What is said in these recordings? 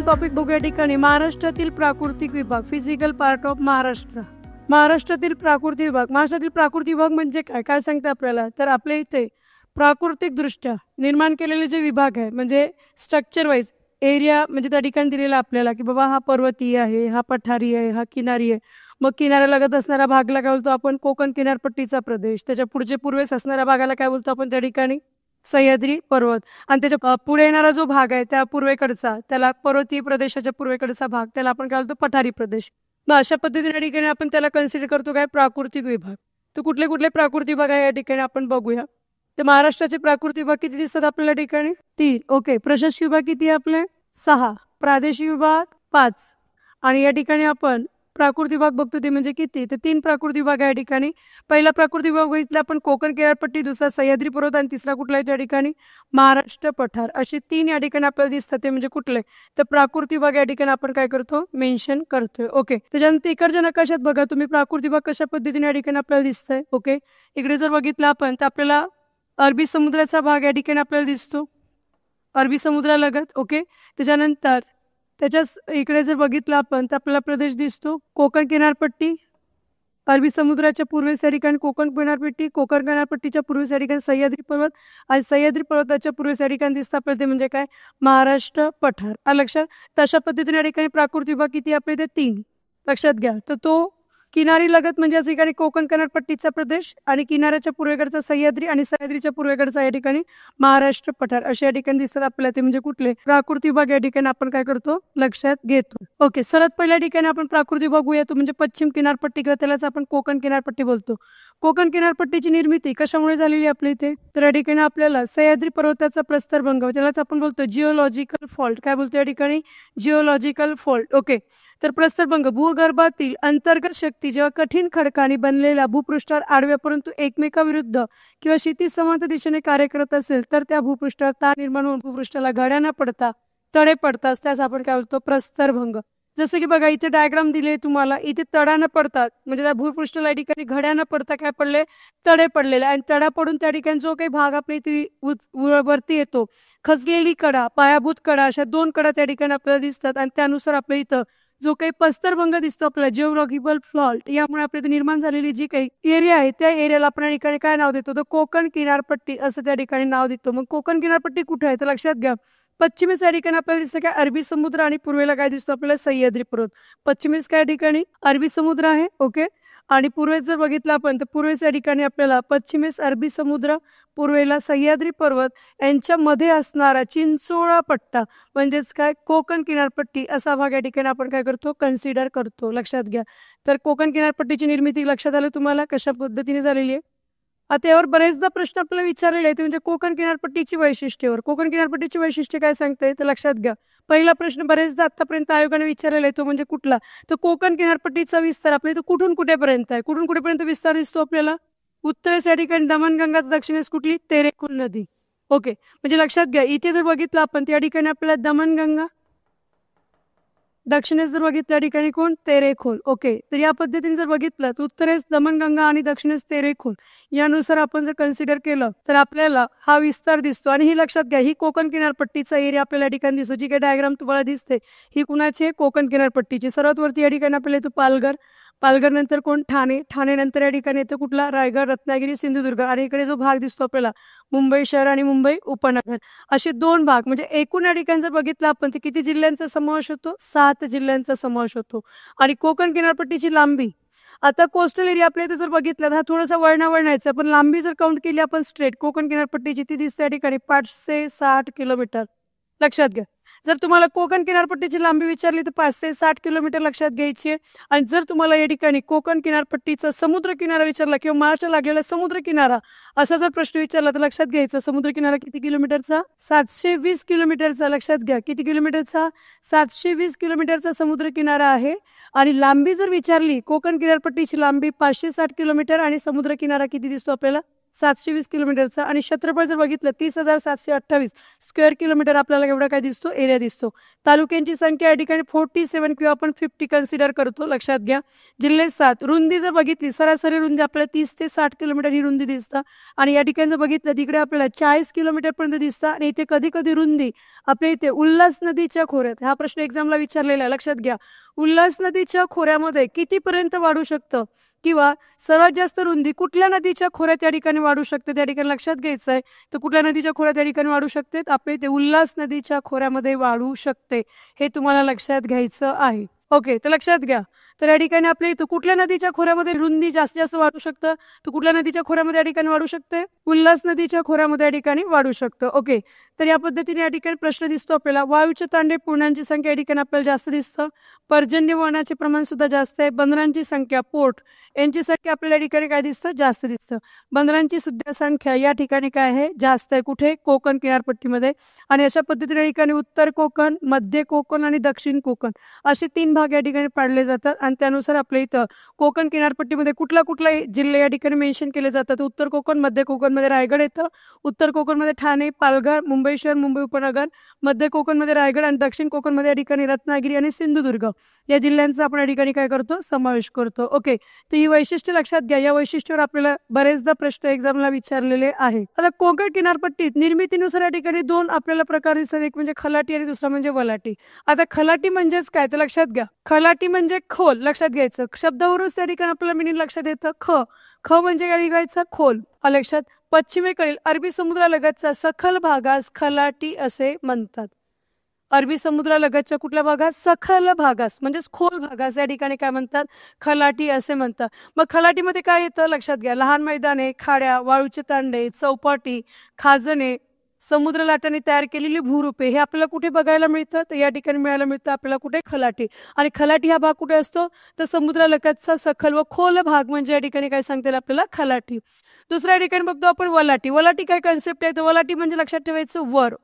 Topic बघूया ठिकाणी महाराष्ट्रातील प्राकृतिक विभाग, फिजिकल पार्ट ऑफ महाराष्ट्र. महाराष्ट्रातील प्राकृतिक विभाग. महाराष्ट्रातील प्राकृतिक विभाग म्हणजे काय काय सांगते आपल्याला, तर आपल्या इथे प्राकृतिक दृष्ट्या निर्माण केलेले जे विभाग आहे म्हणजे स्ट्रक्चर वाईज एरिया म्हणजे त्या ठिकाणी दिलेला आपल्याला की बाबा हा पर्वतीय आहे, हा पठारी आहे, हा किनारी आहे. मग किनाऱ्यालगत असणारा भागला काय बोलतो आपण, कोकण किनारपट्टीचा प्रदेश. त्याच्या पुढचे पूर्वेस असणाऱ्या भागाला काय बोलतो आपण त्या ठिकाणी, सह्याद्री पर्वत. आणि त्याच्या पुढे येणारा जो भाग आहे त्या पूर्वेकडचा, त्याला पर्वतीय प्रदेशाच्या पूर्वेकडचा भाग, त्याला आपण काय बोलतो पठारी प्रदेश. मग अशा पद्धतीने ठिकाणी आपण त्याला कन्सिडर करतो काय, प्राकृतिक विभाग. तर कुठले कुठले प्राकृतिक विभाग आहे या ठिकाणी आपण बघूया. तर महाराष्ट्राचे प्राकृतिक विभाग किती दिसतात आपल्याला ठिकाणी, 3. ओके. प्रशासकीय विभाग किती आपले, 6. प्रादेशिक विभाग 5. आणि या ठिकाणी आपण प्राकृतिक विभाग बघतो ते म्हणजे किती, तर 3 प्राकृतिक विभाग आहे या ठिकाणी. पहिला प्राकृतिक विभाग बघितला आपण कोकण किनारपट्टी, दुसरा सह्याद्री पर्वत आणि तिसरा कुठला आहे त्या ठिकाणी महाराष्ट्र पठार. असे 3 या ठिकाणी आपल्याला दिसतात. ते म्हणजे कुठले, तर प्राकृतिक विभाग या ठिकाणी आपण काय करतो, मेन्शन करतोय. ओके. त्याच्यानंतर इकडच्या नकाशात बघा तुम्ही प्राकृतिक विभाग कशा पद्धतीने या ठिकाणी आपल्याला दिसतंय. ओके. इकडे जर बघितलं आपण तर आपल्याला अरबी समुद्राचा भाग या ठिकाणी आपल्याला दिसतो, अरबी समुद्रालगत. ओके. त्याच्यानंतर त्याच्याच इकडे जर बघितलं आपण तर आपल्याला प्रदेश दिसतो कोकण किनारपट्टी, अरबी समुद्राच्या पूर्वेस या ठिकाणी कोकण किनारपट्टी, कोकण किनारपट्टीच्या पूर्वेस या ठिकाणी सह्याद्री पर्वत आणि सह्याद्री पर्वताच्या पूर्वेस या ठिकाणी दिसतं आपल्याला ते म्हणजे काय, महाराष्ट्र पठार. लक्षात. तशा पद्धतीने या ठिकाणी प्राकृतिक विभाग किती आपले ते 3 लक्षात घ्या. तर तो किनारी लगत म्हणजे या ठिकाणी कोकण किनारपट्टीचा प्रदेश आणि किनाऱ्याच्या पूर्वेकडचा सह्याद्री आणि सह्याद्रीच्या पूर्वेकडचा या ठिकाणी महाराष्ट्र पठार अशा या ठिकाणी दिसतात आपल्याला. ते म्हणजे कुठले प्राकृतिक विभाग या ठिकाणी आपण काय करतो लक्षात घेतो. ओके. सर्वात पहिल्या ठिकाणी आपण प्राकृतिक विभाग बघूया तो म्हणजे पश्चिम किनारपट्टी किंवा त्यालाच आपण कोकण किनारपट्टी बोलतो. कोकण किनारपट्टीची निर्मिती कशामुळे झालेली आपल्या इथे, तर या ठिकाणी आपल्याला सह्याद्री पर्वताचा प्रस्तरभंग त्यालाच आपण बोलतो जिओलॉजिकल फॉल्ट. काय बोलतो या ठिकाणी, जिओलॉजिकल फॉल्ट. ओके. तर प्रस्तरभंग भूगर्भातील अंतर्गत शक्ती जेव्हा कठीण खडकाने बनलेल्या भूपृष्ठावर आडव्या परंतु एकमेकाविरुद्ध किंवा क्षितिज समांतर दिशेने कार्य करत असेल तर त्या भूपृष्ठावर ताण निर्माण होऊन भूपृष्ठाला घड्या न पडता तडे पडतात, त्यास आपण काय बोलतो प्रस्तरभंग. जसं की बघा इथे डायग्राम दिले तुम्हाला, इथे तडा न पडतात म्हणजे त्या भूपृष्ठाला ठिकाणी घड्या न पडता काय पडले, तडे पडलेले. आणि तडा पडून त्या ठिकाणी जो काही भाग आपल्या इथे वरती येतो, खचलेली कडा, पायाभूत कडा, अशा 2 कडा त्या ठिकाणी आपल्याला दिसतात. आणि त्यानुसार आपल्या इथं जो काही प्रस्तरभंग दिसतो आपल्याला जिओलॉजिकल फॉल्ट, यामुळे आपल्या निर्माण झालेली जी काही एरिया आहे त्या एरियाला आपण या ठिकाणी काय नाव देतो, तर कोकण किनारपट्टी असं त्या ठिकाणी नाव देतो. मग कोकण किनारपट्टी कुठे आहे तर लक्षात घ्या, पश्चिमेस या ठिकाणी आपल्याला दिसतं काय अरबी समुद्र आणि पूर्वेला काय दिसतो आपल्याला सह्याद्री पर्वत. पश्चिमेस काय ठिकाणी अरबी समुद्र आहे. ओके. आणि पूर्वेस जर बघितलं आपण तर पूर्वेस या ठिकाणी आपल्याला पश्चिमेस अरबी समुद्र, पूर्वेला सह्याद्री पर्वत, यांच्यामध्ये असणारा चिंचोळा पट्टा म्हणजेच काय कोकण किनारपट्टी असा भाग या ठिकाणी आपण काय करतो कन्सिडर करतो. लक्षात घ्या. तर कोकण किनारपट्टीची निर्मिती लक्षात आलं तुम्हाला कशा पद्धतीने झालेली आहे. आता यावर बरेचदा प्रश्न आपल्याला विचारलेले आहेत म्हणजे कोकण किनारपट्टीची वैशिष्ट्यवर. कोकण किनारपट्टीची वैशिष्ट्य काय सांगताय तर लक्षात घ्या. पहिला प्रश्न बरेचदा आतापर्यंत आयोगाने विचारलेला आहे तो म्हणजे कुठला, तर कोकण किनारपट्टीचा विस्तार आपल्या इथं कुठून कुठेपर्यंत आहे, कुठून कुठेपर्यंत विस्तार दिसतो आपल्याला, उत्तरेस या ठिकाणी दमणगंगा, दक्षिणेस कुठली तेरेखोल नदी. ओके. म्हणजे लक्षात घ्या इथे जर बघितलं आपण त्या ठिकाणी आपल्याला दमणगंगा, दक्षिणेस जर बघितलं त्या ठिकाणी कोण तेरेखोल. ओके. तर या पद्धतीने जर बघितलं तर उत्तरेस दमणगंगा आणि दक्षिणेस तेरेखोल यानुसार आपण जर कन्सिडर केलं तर आपल्याला हा विस्तार दिसतो. आणि ही लक्षात घ्या ही कोकण किनारपट्टीचा एरिया आपल्याला या ठिकाणी दिसतो. जी काही डायग्राम तुम्हाला दिसते ही कुणाची, कोकण किनारपट्टीची. सर्वात वरती या ठिकाणी आपल्याला येतो पालघर, पालघर नंतर कोण ठाणे, ठाणे नंतर या ठिकाणी येतं कुठला रायगड, रत्नागिरी, सिंधुदुर्ग. आणि इकडे जो भाग दिसतो आपल्याला मुंबई शहर आणि मुंबई उपनगर असे 2 भाग. म्हणजे एकूण या ठिकाणी जर बघितलं आपण तर किती जिल्ह्यांचा समावेश होतो, 7 जिल्ह्यांचा समावेश होतो. आणि कोकण किनारपट्टीची लांबी, आता कोस्टल एरिया आपल्या इथे जर बघितलं तर हा थोडासा वळणावळणायचा, पण लांबी जर काउंट केली आपण स्ट्रेट कोकण किनारपट्टीची ती दिसते या ठिकाणी 560 किलोमीटर. लक्षात घ्या. जर तुम्हाला कोकण किनारपट्टीची लांबी विचारली तर 560 किलोमीटर लक्षात घ्यायची आहे. आणि जर तुम्हाला या ठिकाणी कोकण किनारपट्टीचा समुद्र किनारा विचारला किंवा महाराष्ट्र लागलेला समुद्र किनारा असा जर प्रश्न विचारला तर लक्षात घ्यायचं समुद्र किनारा किती किलोमीटरचा, 720 किलोमीटरचा. लक्षात घ्या किती किलोमीटरचा, 720 किलोमीटरचा समुद्र किनारा आहे. आणि लांबी जर विचारली कोकण किनारपट्टीची लांबी 560 किलोमीटर आणि समुद्र किनारा किती दिसतो आपल्याला 720 किलोमीटरचा आणि क्षेत्रफळ जर बघितलं 30,728 स्क्वेअर किलोमीटर आपल्याला एवढा काय दिसतो, एरिया दिसतो. तालुक्यांची संख्या या ठिकाणी 47 किंवा आपण 50 कन्सिडर करतो, लक्षात घ्या. जिल्हे 7. रुंदी जर बघितली, सरासरी रुंदी आपल्याला 30 ते 60 किलोमीटर ही रुंदी दिसतं आणि या ठिकाणी जर बघितलं तिकडे आपल्याला 40 किलोमीटरपर्यंत दिसतं आणि इथे कधी कधी रुंदी आपल्या इथे उल्हास नदीच्या खोऱ्यात, हा प्रश्न एक्झामला विचारलेला आहे, लक्षात घ्या. उल्हास नदीच्या खोऱ्यामध्ये कितीपर्यंत वाढू शकतं किंवा सर्वात जास्त रुंदी कुठल्या नदीच्या खोऱ्यात या ठिकाणी वाढू शकते, त्या ठिकाणी लक्षात घ्यायचं आहे. तर कुठल्या नदीच्या खोऱ्यात या ठिकाणी वाढू शकते, आपल्या इथे उल्हास नदीच्या खोऱ्यामध्ये वाढू शकते, हे तुम्हाला लक्षात घ्यायचं आहे. ओके, तर लक्षात घ्या. तर या ठिकाणी आपल्या इथं कुठल्या नदीच्या खोऱ्यामध्ये रुंदी जास्तीत जास्त वाढू शकतं, तर कुठल्या नदीच्या खोऱ्यामध्ये या ठिकाणी वाढू शकते, उल्हास नदीच्या खोऱ्यामध्ये या ठिकाणी वाढू शकतं. ओके, तर या पद्धतीने या ठिकाणी प्रश्न दिसतो आपल्याला. वायूचे तांडे पुरणांची संख्या या ठिकाणी आपल्याला जास्त दिसतं. पर्जन्यवनाचे प्रमाण सुद्धा जास्त आहे. बंदरांची संख्या, पोर्ट यांची संख्या आपल्याला या ठिकाणी काय दिसतं, जास्त दिसतं. बंदरांची सुद्धा संख्या या ठिकाणी काय आहे, जास्त आहे. कुठे, कोकण किनारपट्टीमध्ये. आणि अशा पद्धतीने या ठिकाणी उत्तर कोकण, मध्य कोकण आणि दक्षिण कोकण असे 3 भाग या ठिकाणी पाडले जातात आणि त्यानुसार आपल्या इथं कोकण किनारपट्टीमध्ये कुठला कुठला जिल्हे या ठिकाणी मेन्शन केले जातात. उत्तर कोकण, मध्य कोकणमध्ये रायगड येतं, उत्तर कोकणमध्ये ठाणे, पालघर, मुंबई शहर, मुंबई उपनगर, मध्य कोकणमध्ये रायगड आणि दक्षिण कोकणमध्ये या ठिकाणी रत्नागिरी आणि सिंधुदुर्ग या जिल्ह्यांचा आपण या ठिकाणी काय करतो, समावेश करतो. ओके, तर ही वैशिष्ट्य लक्षात घ्या. या वैशिष्ट्यावर आपल्याला बरेचदा प्रश्न एक्झामला विचारलेले आहे. आता कोकण किनारपट्टीत निर्मितीनुसार या ठिकाणी 2 आपल्याला प्रकार दिसतात, एक म्हणजे खलाटी आणि दुसरा म्हणजे वलाटी. आता खलाटी म्हणजेच काय, तर लक्षात घ्या. खलाटी म्हणजे खोल, लक्षात घ्यायचं. शब्दावरून त्या ठिकाणी आपल्याला मिनिंग लक्षात येतं. ख म्हणजे काय लिहायचं, खोल. लक्षात. पश्चिमेकडील अरबी समुद्रालगतचा सखल भागास खलाटी असे म्हणतात. अरबी समुद्रालगतच्या कुठल्या भागात, सखल भागास म्हणजेच खोल भागास या ठिकाणी काय म्हणतात, खलाटी असे म्हणतात. मग खलाटीमध्ये काय येतं, लक्षात घ्या. लहान मैदाने, खाड्या, वाळूचे तांडे, चौपाटी, खाजणे, समुद्र लाटांनी तयार केलेली भूरूपे हे आपल्याला कुठे बघायला मिळतं, तर या ठिकाणी मिळायला मिळतं आपल्याला कुठे, खलाटी. आणि खलाटी हा भाग कुठे असतो, तर समुद्रालगतचा सखल व खोल भाग म्हणजे या ठिकाणी काय सांगता येईल आपल्याला, खलाटी. दुसऱ्या ठिकाणी बघतो आपण वलाटी. वलाटी काय कन्सेप्ट आहे, तर वलाटी म्हणजे लक्षात ठेवायचं वर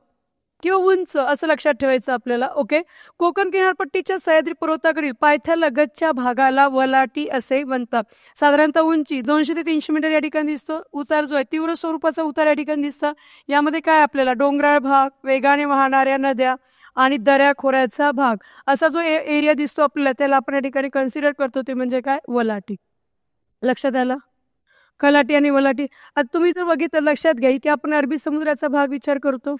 किंवा उंच असं लक्षात ठेवायचं आपल्याला. ओके, कोकण किनारपट्टीच्या सह्याद्री पर्वताकडील पायथ्यालगतच्या भागाला वलाटी असे म्हणतात. साधारणतः उंची 200 ते 300 मीटर या ठिकाणी दिसतो. उतार जो आहे तीव्र स्वरूपाचा उतार या ठिकाणी दिसतं. यामध्ये काय आपल्याला डोंगराळ भाग, वेगाने वाहणाऱ्या नद्या आणि दऱ्या खोऱ्याचा भाग असा जो एरिया दिसतो आपल्याला, त्याला आपण या ठिकाणी कन्सिडर करतो, ते म्हणजे काय, वलाटी. लक्षात आलं. खलाटी आणि वलाटी. आता तुम्ही जर बघितलं, लक्षात घ्या, इथे आपण अरबी समुद्राचा भाग विचार करतो.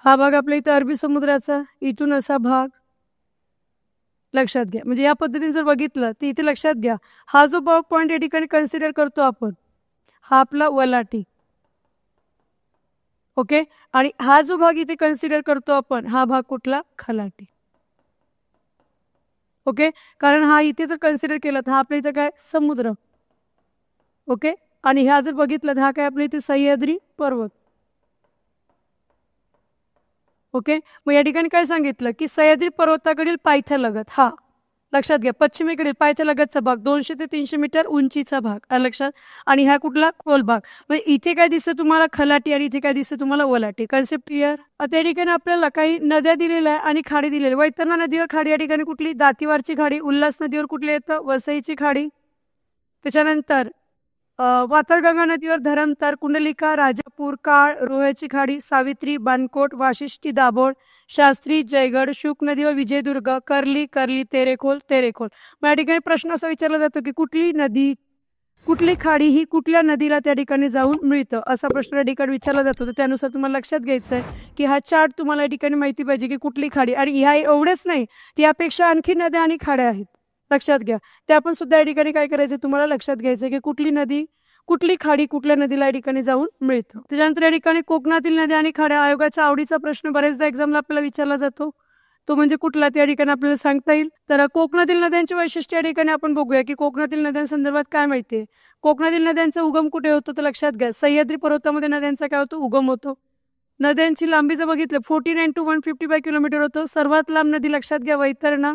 हा भाग आपल्या इथं अरबी समुद्राचा, इथून असा भाग लक्षात घ्या. म्हणजे या पद्धतीने जर बघितलं तर इथे लक्षात घ्या, हा जो पॉइंट या ठिकाणी कन्सिडर करतो आपण, हा आपला वलाटी. ओके, आणि हा जो भाग इथे कन्सिडर करतो आपण, हा भाग कुठला, खलाटी. ओके, कारण हा इथे जर कन्सिडर केला तर हा आपल्या इथं काय, समुद्र. ओके, आणि ह्या जर बघितलं तर हा काय आपल्या इथे सह्याद्री पर्वत. ओके, मग या ठिकाणी काय सांगितलं की सह्याद्री पर्वताकडील पायथ्यालगत, हा लक्षात घ्या, पश्चिमेकडील पायथ्यालगतचा भाग 200 ते 300 मीटर उंचीचा भाग, लक्षात. आणि हा कुठला, खोल भाग. म्हणजे इथे काय दिसतं तुम्हाला, खलाटी, आणि इथे काय दिसतं तुम्हाला, वलाटी. Concept clear. त्या ठिकाणी आपल्याला काही नद्या दिलेल्या आहे आणि खाडी दिलेली. वैतरणा नदीवर खाडी या ठिकाणी कुठली, दातीवारची खाडी. उल्हास नदीवर कुठली येतं, वसईची खाडी. त्याच्यानंतर वातळगंगा नदीवर धरमतर, कुंडलिका, राजापूर, काळ, रोह्याची खाडी, सावित्री, बानकोट, वाशिष्ठी, दाभोळ, शास्त्री, जयगड. शुक नदीवर विजयदुर्ग, कर्ली, तेरेखोल. मग या ठिकाणी प्रश्न असा विचारला जातो की कुठली नदी, कुठली खाडी ही कुठल्या नदीला त्या ठिकाणी जाऊन मिळतं, असा प्रश्न या ठिकाणी विचारला जातो. तर त्यानुसार तुम्हाला लक्षात घ्यायचं आहे की हा चार्ट तुम्हाला या ठिकाणी माहिती पाहिजे की कुठली खाडी. आणि ह्या एवढेच नाही, त्यापेक्षा आणखी नद्या आणि खाड्या आहेत, लक्षात घ्या. ते आपण सुद्धा या ठिकाणी काय करायचं, तुम्हाला लक्षात घ्यायचं की कुठली नदी, कुठली खाडी कुठल्या नदीला या ठिकाणी जाऊन मिळतं. त्याच्यानंतर या ठिकाणी कोकणातील नद्या आणि खाड्या आयोगाच्या आवडीचा प्रश्न बरेचदा एक्झामला आपल्याला विचारला जातो, तो म्हणजे कुठला, त्या ठिकाणी आपल्याला सांगता येईल. तर कोकणातील नद्यांचे वैशिष्ट्य या ठिकाणी आपण बघूया की कोकणातील नद्यांसंदर्भात काय माहितीये. कोकणातील नद्यांचा उगम कुठे होतो, तर लक्षात घ्या, सह्याद्री पर्वतामध्ये नद्यांचा काय होतो, उगम होतो. नद्यांची लांबी जर बघितलं 49 to 155 किलोमीटर होतं. सर्वात लांब नदी लक्षात घ्या, वैतरणा.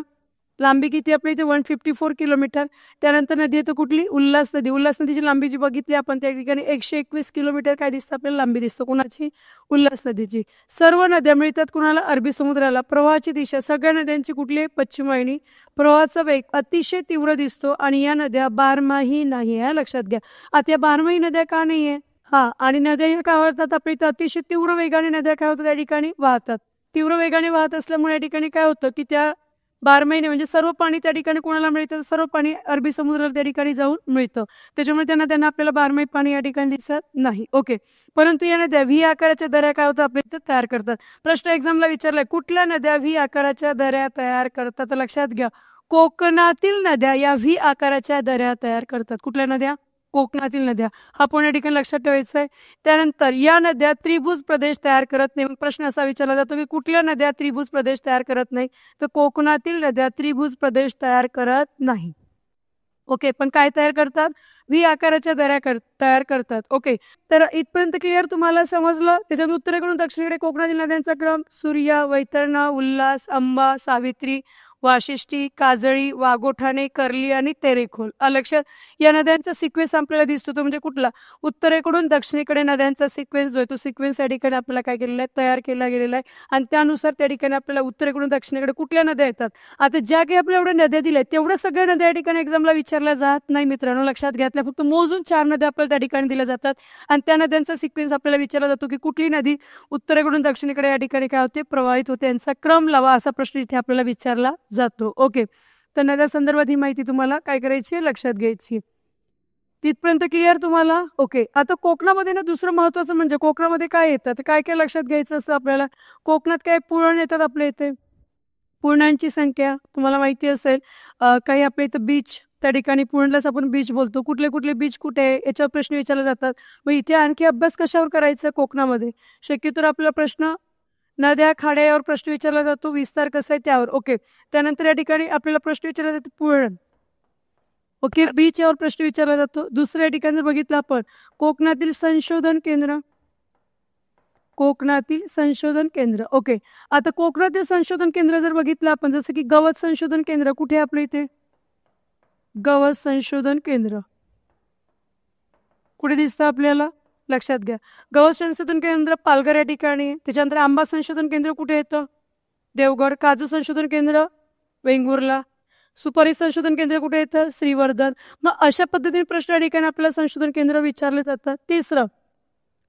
लांबी किती आपल्या इथे 154 किलोमीटर. त्यानंतर नदी येतं कुठली, उल्हास नदी. उल्हास नदीची लांबी जी बघितली आपण त्या ठिकाणी 121 किलोमीटर काय दिसतं आपल्याला लांबी दिसतं. कुणाची, उल्हास नदीची. सर्व नद्या मिळतात कुणाला, अरबी समुद्राला. प्रवाहाची दिशा सगळ्या नद्यांची कुठली आहे, पश्चिम वाहिनी. प्रवाहाचा वेग अतिशय तीव्र दिसतो आणि या नद्या बारमाही नाही आहे, लक्षात घ्या. आता या बारमाही नद्या का नाहीये, हा, आणि नद्या ह्या काय वाहतात आपल्या इथं, अतिशय तीव्र वेगाने नद्या काय होतात त्या ठिकाणी वाहतात. तीव्र वेगाने वाहत असल्यामुळे या ठिकाणी काय होतं की त्या 12 महिने म्हणजे सर्व पाणी त्या ठिकाणी कोणाला मिळतं, सर्व पाणी अरबी समुद्राला त्या ठिकाणी जाऊन मिळतं. त्याच्यामुळे त्यांना आपल्याला 12 पाणी या ठिकाणी दिसत नाही. ओके, परंतु या नद्या व्ही आकाराच्या दऱ्या काय होतात आपल्या इथं तयार करतात. प्रश्न एक्झामला विचारलाय, कुठल्या नद्या व्ही आकाराच्या दऱ्या तयार करतात, तर लक्षात घ्या कोकणातील नद्या या व्ही आकाराच्या दऱ्या तयार करतात. कुठल्या नद्या, कोकणातील नद्या. हा पण या ठिकाणी लक्षात ठेवायचा आहे. त्यानंतर या नद्या त्रिभुज प्रदेश तयार करत नाही. मग प्रश्न असा विचारला जातो की कुठल्या नद्या त्रिभुज प्रदेश तयार करत नाही, तर कोकणातील नद्या त्रिभुज प्रदेश तयार करत नाही. ओके, पण काय तयार करतात, व्ही आकाराच्या दऱ्या तयार करतात. ओके, तर इथपर्यंत क्लिअर तुम्हाला समजलं. त्याच्यात उत्तरेकडून दक्षिणेकडे कोकणातील नद्यांचा क्रम सूर्या, वैतरणा, उल्हास, अंबा, सावित्री, वाशिष्ठी, काजळी, वाघोठाणे, कर्ली आणि तेरेखोल. लक्षात, या नद्यांचा सिक्वेन्स आपल्याला दिसतो तो म्हणजे कुठला, उत्तरेकडून दक्षिणेकडे नद्यांचा सिक्वेन्स जो आहे तो सिक्वेन्स या ठिकाणी आपल्याला काय केलेला आहे, तयार केला गेलेला आहे. आणि त्यानुसार त्या ठिकाणी आपल्याला उत्तरेकडून दक्षिणेकडे कुठल्या नद्या येतात. आता ज्या काही आपल्या एवढ्या नद्या दिल्या तेवढ्या सगळ्या नद्या या ठिकाणी एक्झामला विचारल्या जात नाही मित्रांनो, लक्षात घ्यातल्या फक्त मोजून 4 नद्या आपल्याला त्या ठिकाणी दिल्या जातात. आणि त्या नद्यांचा सिक्वेन्स आपल्याला विचारला जातो की कुठली नदी उत्तरेकडून दक्षिणेकडे या ठिकाणी काय होते, प्रवाहित होते, यांचा क्रम लावा, असा प्रश्न इथे आपल्याला विचारला जातो. ओके, तर नद्या संदर्भात ही माहिती तुम्हाला काय करायची आहे, लक्षात घ्यायची. तिथपर्यंत क्लिअर तुम्हाला. ओके, आता कोकणामध्ये ना दुसरं महत्वाचं म्हणजे कोकणामध्ये काय येतं, तर काय काय लक्षात घ्यायचं असतं आपल्याला. कोकणात काय पुळण येतात आपल्या इथे, पुळणांची संख्या तुम्हाला माहिती असेल. काही आपल्या इथं बीच, त्या ठिकाणी पुळणलाच आपण बीच बोलतो. कुठले कुठले बीच कुठे आहे याच्यावर प्रश्न विचारले जातात. मग इथे आणखी अभ्यास कशावर करायचा कोकणामध्ये, शक्यतो आपला प्रश्न नद्या खाड्या यावर प्रश्न विचारला जातो, विस्तार कसा आहे त्यावर. ओके, त्यानंतर या ठिकाणी आपल्याला प्रश्न विचारला जातो पुळण. ओके, बीच यावर प्रश्न विचारला जातो. दुसऱ्या ठिकाणी जर बघितलं आपण कोकणातील संशोधन केंद्र, कोकणातील संशोधन केंद्र. ओके, आता कोकणातील संशोधन केंद्र जर बघितलं आपण, जसं की गवत संशोधन केंद्र कुठे आहे आपल्या इथे, गवत संशोधन केंद्र कुठे दिसतं आपल्याला, लक्षात घ्या. गवत संशोधन केंद्र पालघर या ठिकाणी. त्याच्यानंतर आंबा संशोधन केंद्र कुठे येतं, देवगड. काजू संशोधन केंद्र वेंगुर्ला. सुपारी संशोधन केंद्र कुठे येतं, श्रीवर्धन. मग अशा पद्धतीने प्रश्न या ठिकाणी आपल्याला संशोधन केंद्र विचारले जातात. तिसरं,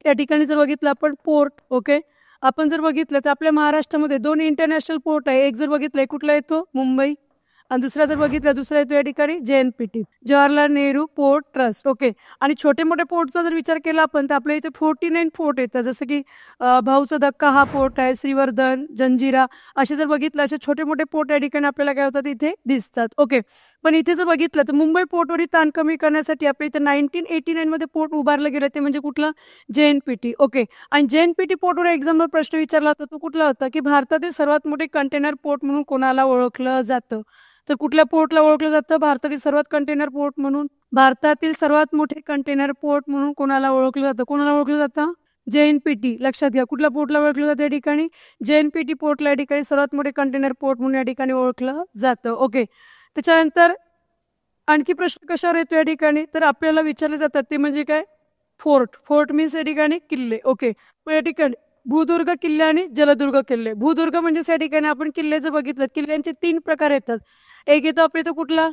या ठिकाणी जर बघितलं आपण पोर्ट. ओके, आपण जर बघितलं तर आपल्या महाराष्ट्रामध्ये 2 इंटरनॅशनल पोर्ट आहे. एक जर बघितलंय कुठला येतो, मुंबई, आणि दुसरा जर बघितला दुसरा येतो या ठिकाणी JNPT, Jawaharlal Nehru port trust. Okay, आणि छोटे मोठे पोर्टचा जर विचार केला आपण तर आपल्या इथे 49 पोर्ट येतात, जसं की भाऊचा धक्का हा पोर्ट आहे, श्रीवर्धन, जंजिरा, असे जर बघितलं असे छोटे मोठे पोर्ट या ठिकाणी आपल्याला काय होतात इथे दिसतात. ओके, पण इथे जर बघितलं तर मुंबई पोर्टवरील ताण कमी करण्यासाठी आपल्या इथे 1989 मध्ये पोर्ट उभारलं गेलं, ते म्हणजे कुठलं, JNPT. ओके, आणि JNPT पोर्टवर एक्झामवर प्रश्न विचारला होता तो कुठला होता, की भारतातील सर्वात मोठे कंटेनर पोर्ट म्हणून कोणाला ओळखलं जातं, तर कुठल्या पोर्टला ओळखलं जातं, भारतातील सर्वात कंटेनर पोर्ट म्हणून, भारतातील सर्वात मोठे कंटेनर पोर्ट म्हणून कोणाला ओळखलं जातं, कोणाला ओळखलं जातं, JNPT. लक्षात घ्या, कुठल्या पोर्टला ओळखलं जातं या ठिकाणी, JNPT पोर्टला या ठिकाणी सर्वात मोठे कंटेनर पोर्ट म्हणून या ठिकाणी ओळखलं जातं. ओके, त्याच्यानंतर आणखी प्रश्न कशावर येतो या ठिकाणी, तर आपल्याला विचारले जातात ते म्हणजे काय, फोर्ट. फोर्ट मीन्स या ठिकाणी किल्ले. ओके, मग या ठिकाणी भूदुर्ग किल्ले आणि जलदुर्ग किल्ले. भूदुर्ग म्हणजे या ठिकाणी आपण किल्ल्याचं बघितलं, किल्ल्यांचे 3 प्रकार येतात. एक येतो आपल्या इथं कुठला,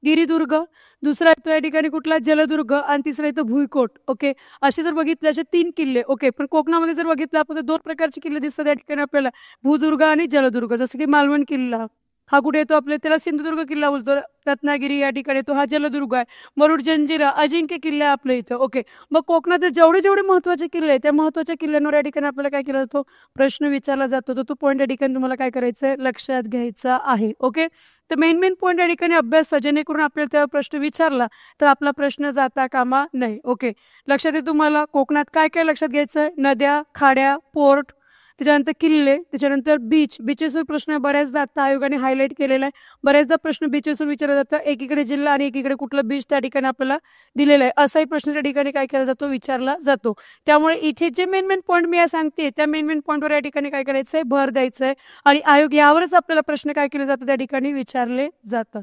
गिरिदुर्ग, दुसरा येतो या ठिकाणी कुठला, जलदुर्ग, आणि तिसरा येतो भुईकोट. ओके, असे जर बघितले असे 3 किल्ले. ओके, पण कोकणामध्ये जर बघितलं आपण तर 2 प्रकारचे किल्ले दिसतात या ठिकाणी आपल्याला, भूदुर्ग आणि जलदुर्ग. जसं की मालवण किल्ला हा कुठे येतो आपल्या, त्याला सिंधुदुर्ग किल्ला बोलतो. रत्नागिरी या ठिकाणी येतो, हा जलदुर्ग आहे. मुरुड, जंजिरा, अजिंक्य किल्ले आपल्या इथं. ओके, मग कोकणातील जेवढे जेवढे महत्वाचे किल्ले आहेत त्या महत्वाच्या किल्ल्यांवर या ठिकाणी आपल्याला काय केला जातो, प्रश्न विचारला जातो. तर तो पॉईंट या ठिकाणी तुम्हाला काय करायचं आहे, लक्षात घ्यायचा आहे. ओके, तर मेन पॉईंट या ठिकाणी अभ्यास, जेणेकरून आपल्याला त्यावर प्रश्न विचारला तर आपला प्रश्न जाता कामा नाही. ओके, लक्षात आहे तुम्हाला. कोकणात काय काय लक्षात घ्यायचं आहे, नद्या, खाड्या, पोर्ट, त्याच्यानंतर किल्ले, त्याच्यानंतर बीचेसवर प्रश्न बऱ्याचदा आता आयोगाने हायलाईट केलेला आहे. बऱ्याचदा प्रश्न बीचेसवर विचारला जातं. एकीकडे जिल्हा आणि एकीकडे कुठलं बीच त्या ठिकाणी आपल्याला दिलेलं आहे. असाही प्रश्न त्या ठिकाणी काय केला जातो, विचारला जातो. त्यामुळे इथे जे मेन पॉईंट मी सांगते त्या मेन पॉईंटवर या ठिकाणी काय करायचं आहे, भर द्यायचं आहे आणि आयोग यावरच आपल्याला प्रश्न काय केले जातात, त्या ठिकाणी विचारले जातात.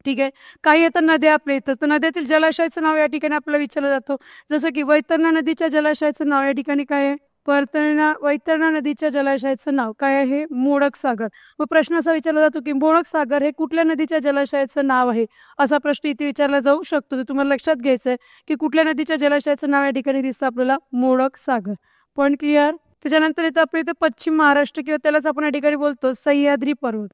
ठीक आहे. काही आता नद्या आपल्या इथं, तर नद्यातील जलाशयाचं नाव या ठिकाणी आपल्याला विचारलं जातं. जसं की वैतरणा नदीच्या जलाशयाचं नाव या ठिकाणी काय आहे, वैतरणा नदीच्या जलाशयाचं नाव काय आहे, मोडक सागर. मग प्रश्न असा विचारला जातो की मोडक सागर हे कुठल्या नदीच्या जलाशयाचं नाव आहे, असा प्रश्न इथे विचारला जाऊ शकतो. तर तुम्हाला लक्षात घ्यायचं आहे की कुठल्या नदीच्या जलाशयाचं नाव या ठिकाणी दिसतं आपल्याला, मोडक सागर. Point clear. त्याच्यानंतर येतं आपल्या इथं पश्चिम महाराष्ट्र किंवा त्यालाच आपण या ठिकाणी बोलतो सह्याद्री पर्वत.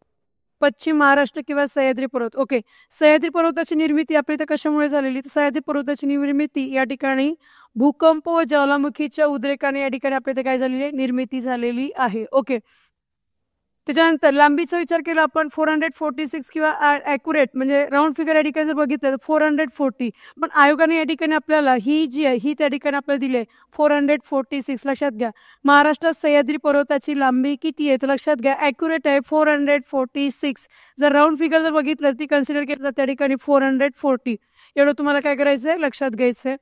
पश्चिम महाराष्ट्र किंवा सह्याद्री पर्वत. ओके. सह्याद्री पर्वताची निर्मिती आपल्या इथं कशामुळे झालेली, तर सह्याद्री पर्वताची निर्मिती या ठिकाणी भूकंप व ज्वालामुखीच्या उद्रेकाने या ठिकाणी आपल्या इथे काय झालेली आहे, निर्मिती झालेली आहे. ओके. त्याच्यानंतर लांबीचा विचार केला आपण 446 किंवा ॲक्युरेट म्हणजे राऊंड फिगर या ठिकाणी जर बघितलं तर 440. पण आयोगाने या ठिकाणी आपल्याला ही जी आहे ही त्या ठिकाणी आपल्याला दिली आहे 446. लक्षात घ्या. महाराष्ट्रात सह्याद्री पर्वताची लांबी किती आहे तर लक्षात घ्या, ॲक्युरेट आहे 446. जर राऊंड फिगर जर बघितलं ती कन्सिडर केलं तर त्या ठिकाणी 440. एवढं तुम्हाला काय करायचं आहे, लक्षात घ्यायचं आहे.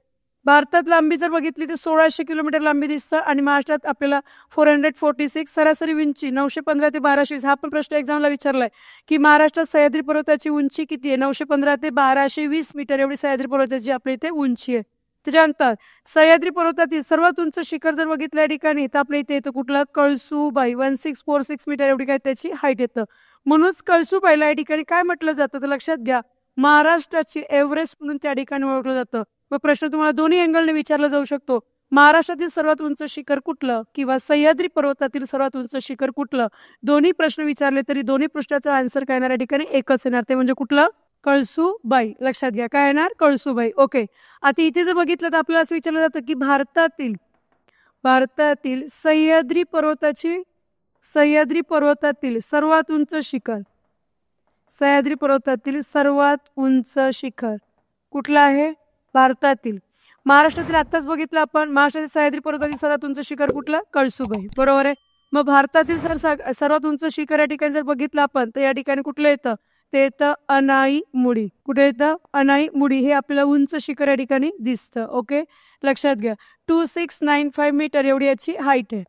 भारतात लांबी जर बघितली तर 1600 किलोमीटर लांबी दिसतं आणि महाराष्ट्रात आपल्याला 446. सरासरी उंची 915 ते 1220. हा पण प्रश्न एक्झामला विचारलाय की महाराष्ट्रात सह्याद्री पर्वताची उंची किती आहे, 915 ते 1220 मीटर एवढी सह्याद्री पर्वताची आपल्या इथे उंची आहे. त्याच्यानंतर सह्याद्री पर्वतातील सर्वात उंच शिखर जर बघितलं या ठिकाणी तर आपल्या इथे येतं कुठलं, कळसूबाई. 1646 मीटर एवढी काय त्याची हाईट येतं. म्हणूनच कळसूबाईला या ठिकाणी काय म्हटलं जातं तर लक्षात घ्या, महाराष्ट्राची एव्हरेस्ट म्हणून त्या ठिकाणी ओळखलं जातं. मग प्रश्न तुम्हाला दोन्ही अँगलने विचारला जाऊ शकतो, महाराष्ट्रातील सर्वात उंच शिखर कुठलं किंवा सह्याद्री पर्वतातील सर्वात उंच शिखर कुठलं. दोन्ही प्रश्न विचारले तरी दोन्ही पृष्ठाचा आन्सर काय येणार या ठिकाणी, एकच येणार, ते म्हणजे कुठलं, कळसूबाई. लक्षात घ्या काय येणार, कळसूबाई. ओके. आता इथे जर बघितलं तर आपल्याला असं विचारलं जातं की भारतातील सह्याद्री पर्वतातील सर्वात उंच शिखर, सह्याद्री पर्वतातील सर्वात उंच शिखर कुठलं आहे, भारतातील. महाराष्ट्रातील आत्ताच बघितलं आपण, महाराष्ट्रातील सह्याद्री पर्वतातील सर्वात उंच शिखर कुठलं, कळसूबाई. बरोबर आहे. मग भारतातील सर्वात उंच शिखर या ठिकाणी जर बघितलं आपण तर या ठिकाणी कुठलं येतं, ते येतं अनाईमुडी. कुठे येतं, अनाईमुडी. हे आपल्याला उंच शिखर या ठिकाणी दिसतं. ओके. लक्षात घ्या. 2695 मीटर एवढी याची हाईट आहे.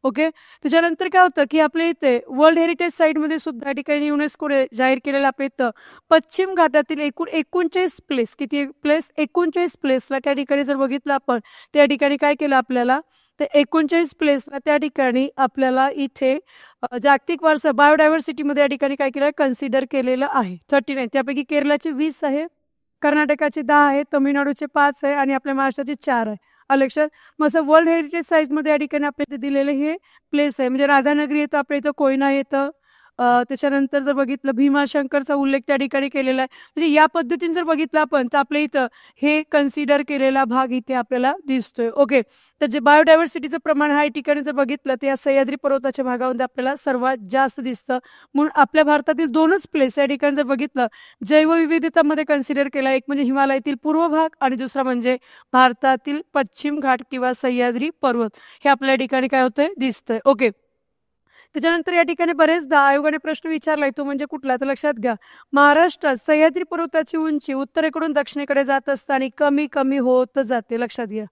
ओके. त्याच्यानंतर काय होतं की आपल्या इथे वर्ल्ड हेरिटेज साईटमध्ये सुद्धा या ठिकाणी युनेस्कोने जाहीर केलेलं आपल्या इथं पश्चिम घाटातील एकूण 39 प्लेस, किती प्लेस, 39 प्लेसला त्या ठिकाणी जर बघितलं आपण त्या ठिकाणी काय केलं आपल्याला, तर 39 प्लेसला त्या ठिकाणी आपल्याला इथे जागतिक वारसा बायोडायव्हर्सिटीमध्ये या ठिकाणी काय केलं, कन्सिडर केलेलं आहे. 39. त्यापैकी केरळाचे 20 आहे, कर्नाटकाचे 10 आहे, तमिळनाडूचे 5 आहे आणि आपल्या महाराष्ट्राचे 4 आहे. लक्षात. मग असं वर्ल्ड हेरिटेज साईटमध्ये या ठिकाणी आपल्या इथे दिलेले हे प्लेस आहे. म्हणजे राधानगरी येतं, आपल्या इथं कोयना येतं, त्याच्यानंतर जर बघितलं भीमाशंकरचा उल्लेख त्या ठिकाणी केलेला आहे. म्हणजे या पद्धतीने जर बघितलं आपण तर आपल्या इथं हे कन्सिडर केलेला भाग इथे आपल्याला दिसतोय. ओके. तर जे बायोडायव्हर्सिटीचं प्रमाण हा ठिकाणी जर बघितलं तर या सह्याद्री पर्वताच्या भागामध्ये आपल्याला सर्वात जास्त दिसतं. म्हणून आपल्या भारतातील 2च प्लेस या ठिकाणी जर बघितलं जैवविविधतामध्ये कन्सिडर केला, एक म्हणजे हिमालयातील पूर्व भाग आणि दुसरा म्हणजे भारतातील पश्चिम घाट किंवा सह्याद्री पर्वत. हे आपल्या ठिकाणी काय होतंय, दिसतंय. ओके. त्याच्यानंतर या ठिकाणी बरेचदा आयोगाने प्रश्न विचारलाय, तो म्हणजे कुठला, तर लक्षात घ्या, महाराष्ट्रात सह्याद्री पर्वताची उंची उत्तरेकडून दक्षिणेकडे जात असताना कमी कमी होत जाते. लक्षात घ्या.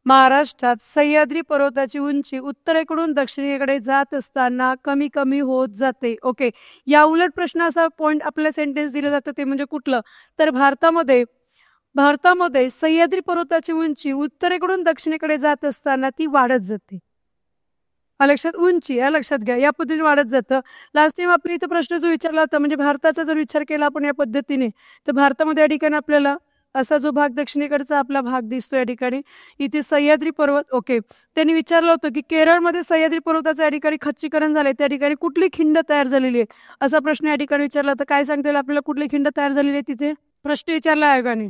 महाराष्ट्रात सह्याद्री पर्वताची उंची उत्तरेकडून दक्षिणेकडे जात असताना कमी कमी होत जाते. ओके. या उलट प्रश्न असा पॉइंट आपल्याला सेंटेन्स दिलं जातं, ते म्हणजे कुठलं, तर भारतामध्ये सह्याद्री पर्वताची उंची उत्तरेकडून दक्षिणेकडे जात असताना ती वाढत जाते. लक्षात, उंची या लक्षात घ्या, या पद्धतीने वाढत जातं. लास्ट टाइम आपण इथं प्रश्न जो विचारला होता, म्हणजे भारताचा जर विचार केला आपण या पद्धतीने, तर भारतामध्ये या ठिकाणी आपल्याला असा जो भाग दक्षिणेकडचा आपला भाग दिसतो या ठिकाणी, इथे सह्याद्री पर्वत. ओके. त्यांनी विचारलं होतं की केरळमध्ये सह्याद्री पर्वताचं या ठिकाणी खच्चीकरण झालंय, त्या ठिकाणी कुठली खिंड तयार झालेली आहे, असा प्रश्न या ठिकाणी विचारला होता. काय सांगता येईल आपल्याला, कुठली खिंड तयार झालेली आहे तिथे, प्रश्न विचारला आयोगाने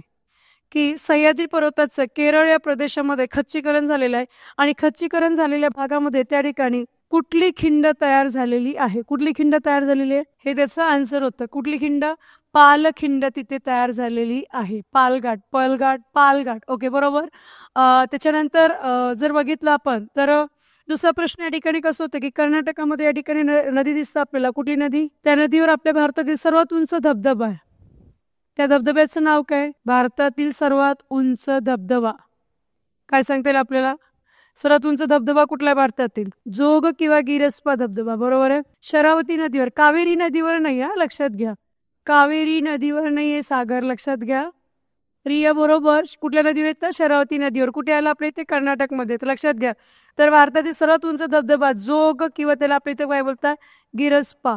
की सह्याद्री पर्वताचं केरळ या प्रदेशामध्ये खच्चीकरण झालेलं आहे आणि खच्चीकरण झालेल्या भागामध्ये त्या ठिकाणी कुठली खिंड तयार झालेली आहे, कुठली खिंड तयार झालेली आहे, हे त्याचं आन्सर होतं. कुठली खिंड, पालखिंड तिथे तयार झालेली आहे. पालघाट. ओके, बरोबर. त्याच्यानंतर जर बघितलं आपण तर दुसरा प्रश्न या ठिकाणी कसं होतं की कर्नाटकामध्ये या ठिकाणी नदी दिसतं आपल्याला. कुठली नदी? त्या नदीवर आपल्या भारतातील सर्वात उंच धबधबा आहे. त्या धबधब्याचं नाव काय? भारतातील सर्वात उंच धबधबा काय सांगता येईल आपल्याला? सर्वात उंच धबधबा कुठला भारतातील? जोग किंवा गिरस्पा धबधबा. बरोबर आहे. शरावती नदीवर, कावेरी नदीवर नाही, हा लक्षात घ्या. कावेरी नदीवर नाहीये सागर, लक्षात घ्या. रिया बरोबर. कुठल्या नदीवर येतं? शरावती नदीवर. कुठे आलं आपल्या इथे? कर्नाटकमध्ये. तर लक्षात घ्या. तर भारतातील सर्वात उंच धबधबा जोग किंवा त्याला आपल्या इथे काय बोलतात? गिरस्पा.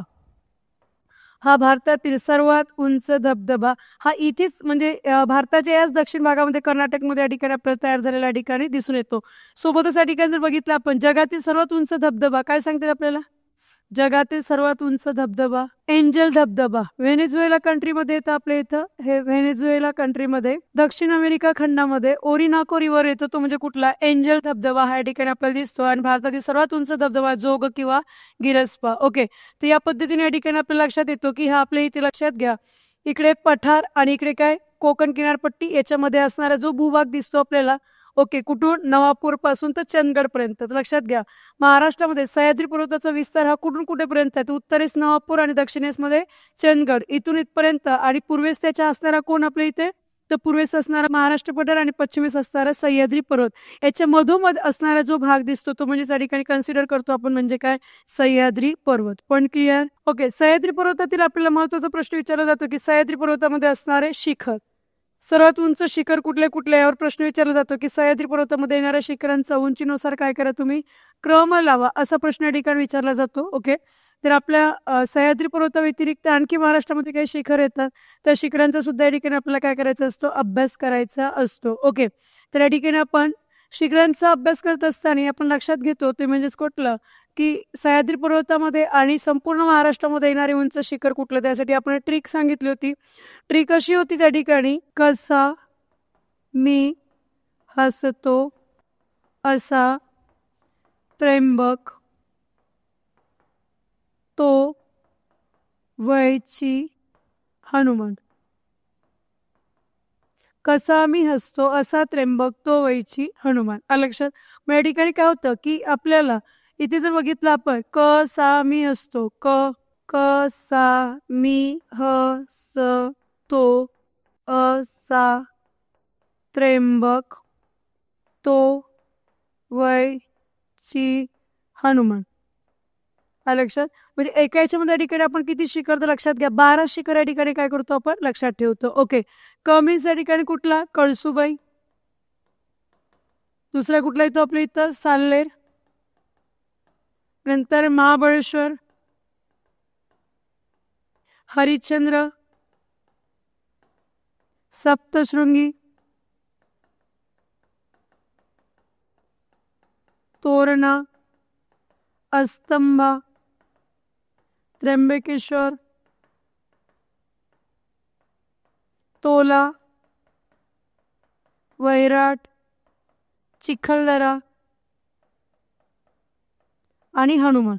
हा भारतातील सर्वात उंच धबधबा हा इथेच म्हणजे भारताच्या याच दक्षिण भागामध्ये कर्नाटकमध्ये या ठिकाणी आपल्याला तयार झालेल्या ठिकाणी दिसून येतो. सोबतच या ठिकाणी जर बघितलं आपण जगातील सर्वात उंच धबधबा काय सांगतील आपल्याला? जगातील सर्वात उंच धबधबा एंजल धबधबा व्हेनेझुएला कंट्रीमध्ये येतं आपल्या इथं. हे व्हेनेझुएला कंट्रीमध्ये दक्षिण अमेरिका खंडामध्ये ओरिनाको रिव्हर येतो. तो म्हणजे कुठला? एंजल धबधबा हा या ठिकाणी आपल्याला दिसतो. आणि भारतातील सर्वात उंच धबधबा जोग किंवा गिरस्पा. ओके, तर या पद्धतीने या ठिकाणी आपल्याला लक्षात येतो की हा आपल्या इथे लक्षात घ्या. इकडे पठार आणि इकडे काय? कोकण किनारपट्टी. याच्यामध्ये असणारा जो भूभाग दिसतो आपल्याला, ओके, कुठून? नवापूर पासून तर चंदगड पर्यंत. लक्षात घ्या महाराष्ट्रामध्ये सह्याद्री पर्वताचा विस्तार हा कुठून कुठेपर्यंत आहे? उत्तरेस नवापूर आणि दक्षिणेस मध्ये चंदगड, इथून इथपर्यंत. आणि पूर्वेस त्याच्या असणारा कोण आपल्या इथे? तर पूर्वेस असणारा महाराष्ट्र पठार आणि पश्चिमेस असणारा सह्याद्री पर्वत. याच्या मधोमध असणारा जो भाग दिसतो तो म्हणजे या ठिकाणी कन्सिडर करतो आपण म्हणजे काय? सह्याद्री पर्वत. पण क्लिअर? ओके, सह्याद्री पर्वतातील आपल्याला महत्वाचा प्रश्न विचारला जातो की सह्याद्री पर्वतामध्ये असणारे शिखर, सर्वात उंच शिखर कुठले कुठले यावर प्रश्न विचारला जातो की सह्याद्री पर्वतामध्ये येणाऱ्या शिखरांचा उंचीनुसार काय करा तुम्ही? क्रम लावा, असा प्रश्न या ठिकाणी विचारला जातो. ओके, तर आपल्या सह्याद्री पर्वता व्यतिरिक्त आणखी महाराष्ट्रामध्ये काही शिखर येतात, त्या शिखरांचा सुद्धा या ठिकाणी आपल्याला काय करायचा असतो? अभ्यास करायचा असतो. ओके, तर या ठिकाणी आपण शिखरांचा अभ्यास करत असताना आपण लक्षात घेतो ते म्हणजेच कुठलं की सह्याद्री पर्वतामध्ये आणि संपूर्ण महाराष्ट्रामध्ये येणारे उंच शिखर कुठलं. त्यासाठी आपण ट्रिक सांगितली होती. ट्रिक अशी होती त्या ठिकाणी, कसा मी हसतो असा त्र्यंबक तो वयची हनुमान. कसा मी हसतो असा त्र्यंबक तो वयची हनुमान. लक्षात? मग या ठिकाणी काय होतं की आपल्याला इथे जर बघितलं आपण कसा मी हसतो, कसा मी हसतो असा त्र्यंबक तो वयची हनुमान. लक्षात? म्हणजे एका याच्यामध्ये या ठिकाणी आपण किती शिखर तर लक्षात घ्या 12 शिखर या ठिकाणी काय करतो आपण? लक्षात ठेवतो. ओके, कमीज या ठिकाणी कुठला? कळसुबाई. दुसरा कुठला येतो आपल्या इथं? साल्लेर. नंतर महाबळेश्वर, हरिश्चंद्र, सप्तशृंगी, तोरणा, अस्तंबा, त्र्यंबकेश्वर, तोला, वैराट, चिखलदरा आणि हनुमान.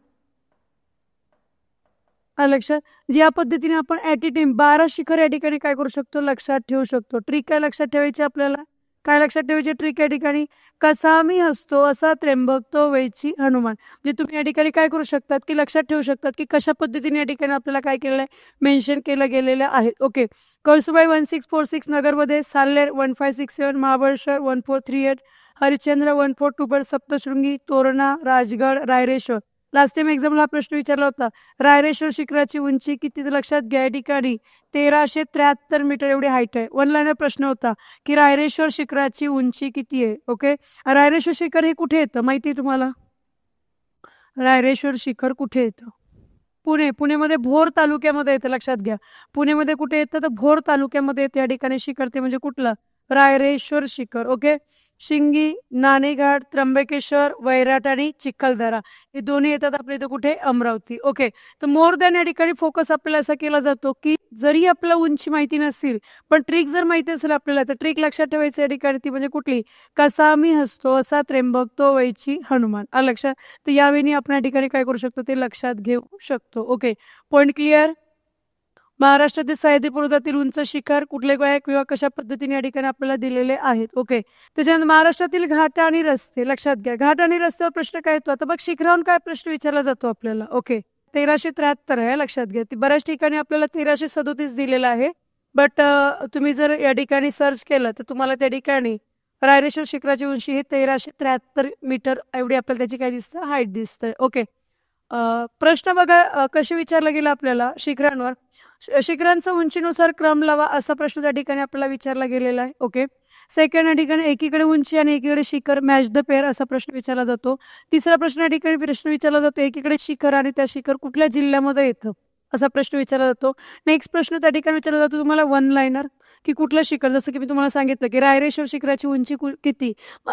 लक्षात? ज्या पद्धतीने आपण ॲट ए टाइम 12 शिखर या ठिकाणी काय करू शकतो? लक्षात ठेवू शकतो. ट्रिक काय लक्षात ठेवायची आपल्याला? काय लक्षात ठेवायची ट्रिक या ठिकाणी? कसा मी हसतो असा त्र्यंबक तो वयची हनुमान. म्हणजे तुम्ही या ठिकाणी काय करू शकतात की लक्षात ठेवू शकतात की कशा पद्धतीने या ठिकाणी आपल्याला काय केलेलं आहे? मेन्शन केलं गेलेलं आहे. ओके, कळसुबाई 1646 नगरमध्ये, साल्लेर 1567, महाबळेश्वर 1438, हरिश्चंद्र 1424, सप्तशृंगी, तोरणा, राजगड, रायरेश्वर. लास्ट टाइम एक्झामला हा प्रश्न विचारला होता. रायरेश्वर शिखराची उंची किती? लक्षात घ्या या ठिकाणी 1373 मीटर एवढी हाईट आहे. वन लाईनर प्रश्न होता की रायरेश्वर शिखराची उंची किती आहे. ओके, रायरेश्वर शिखर हे कुठे येतं माहिती आहे तुम्हाला? रायरेश्वर शिखर कुठे येतं? पुणेमध्ये भोर तालुक्यामध्ये येतं. लक्षात घ्या, पुणेमध्ये कुठे येतं? तर भोर तालुक्यामध्ये येतं या ठिकाणी शिखर. ते म्हणजे कुठलं? रायरेश्वर शिखर. ओके, शिंगी, नाणेघाट, त्र्यंबकेश्वर, वैराट आणि चिखलदरा हे दोन्ही येतात आपल्या इथं कुठे? अमरावती. ओके, तर मोर दॅन या ठिकाणी फोकस आपल्याला असा केला जातो की जरी आपल्याला उंची माहिती नसेल पण ट्रिक जर माहिती असेल आपल्याला तर ट्रिक लक्षात ठेवायचं या ठिकाणी. ती म्हणजे कुठली? कसा मी हसतो असा त्र्यंबक तो वयची हनुमान. लक्षात? तर यावेळी आपण या ठिकाणी काय करू शकतो ते लक्षात घेऊ शकतो. Okay, point clear? महाराष्ट्रातील सह्याद्री पर्वतातील उंच शिखर कुठले आहे किंवा कशा पद्धतीने या ठिकाणी आपल्याला दिलेले आहेत. ओके, त्याच्यानंतर महाराष्ट्रातील घाट आणि रस्ते लक्षात घ्या. घाट आणि रस्त्यावर प्रश्न काय येतो, आता बघ शिखरावरून काय प्रश्न विचारला जातो आपल्याला. ओके, 1373 आहे लक्षात घ्या. बऱ्याच ठिकाणी आपल्याला 1337 दिलेला आहे, बट तुम्ही जर या ठिकाणी सर्च केलं तर तुम्हाला त्या ठिकाणी रायरेश्वर शिखराची उंची ही 1373 मीटर एवढी आपल्याला त्याची काय दिसतं, हाईट दिसतंय. ओके, प्रश्न बघा कसे विचारला गेला आपल्याला शिखरांवर. शिखरांचा उंचीनुसार क्रम लावा असा प्रश्न त्या ठिकाणी आपल्याला विचारला गेलेला आहे. ओके, सेकंड या ठिकाणी एकीकडे उंची आणि एकीकडे शिखर मॅच द पेअर असा प्रश्न विचारला जातो. तिसरा प्रश्न या ठिकाणी प्रश्न विचारला जातो एकीकडे शिखर आणि त्या शिखर कुठल्या जिल्ह्यामध्ये येतं असा प्रश्न विचारला जातो. नेक्स्ट प्रश्न त्या ठिकाणी विचारला जातो तुम्हाला वन लाईनर की कुठलं शिखर, जसं की मी तुम्हाला सांगितलं की रायरेश्वर शिखराची उंची किती,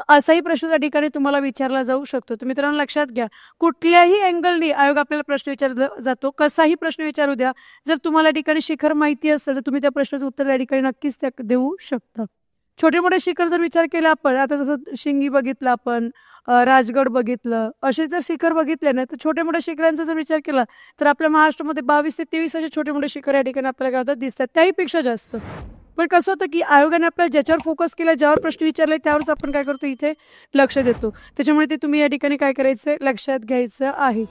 असाही प्रश्न त्या ठिकाणी तुम्हाला विचारला जाऊ शकतो. तर मित्रांनो लक्षात घ्या, कुठल्याही अँगलनी आयोग आपल्याला प्रश्न विचारला जातो, कसाही प्रश्न विचारू द्या. जर तुम्हाला ठिकाणी शिखर माहिती असेल तर तुम्ही त्या प्रश्नाचं उत्तर त्या ठिकाणी नक्कीच देऊ शकता. छोटे मोठे शिखर जर विचार केला आपण, आता जसं शिंगी बघितलं आपण, राजगड बघितलं, असे जर शिखर बघितले ना तर छोटे मोठ्या शिखरांचा जर विचार केला तर आपल्या महाराष्ट्रामध्ये 22 ते 23 असे छोटे मोठे शिखर या ठिकाणी आपल्याला काय होतात दिसतात, त्याहीपेक्षा जास्त. पण कसं होतं की आयोगाने आपल्याला ज्याच्यावर फोकस केला, ज्यावर प्रश्न विचारले त्यावरच आपण काय करतो इथे लक्ष देतो. त्याच्यामुळे ते तुम्ही या ठिकाणी काय करायचं लक्षात घ्यायचं आहे.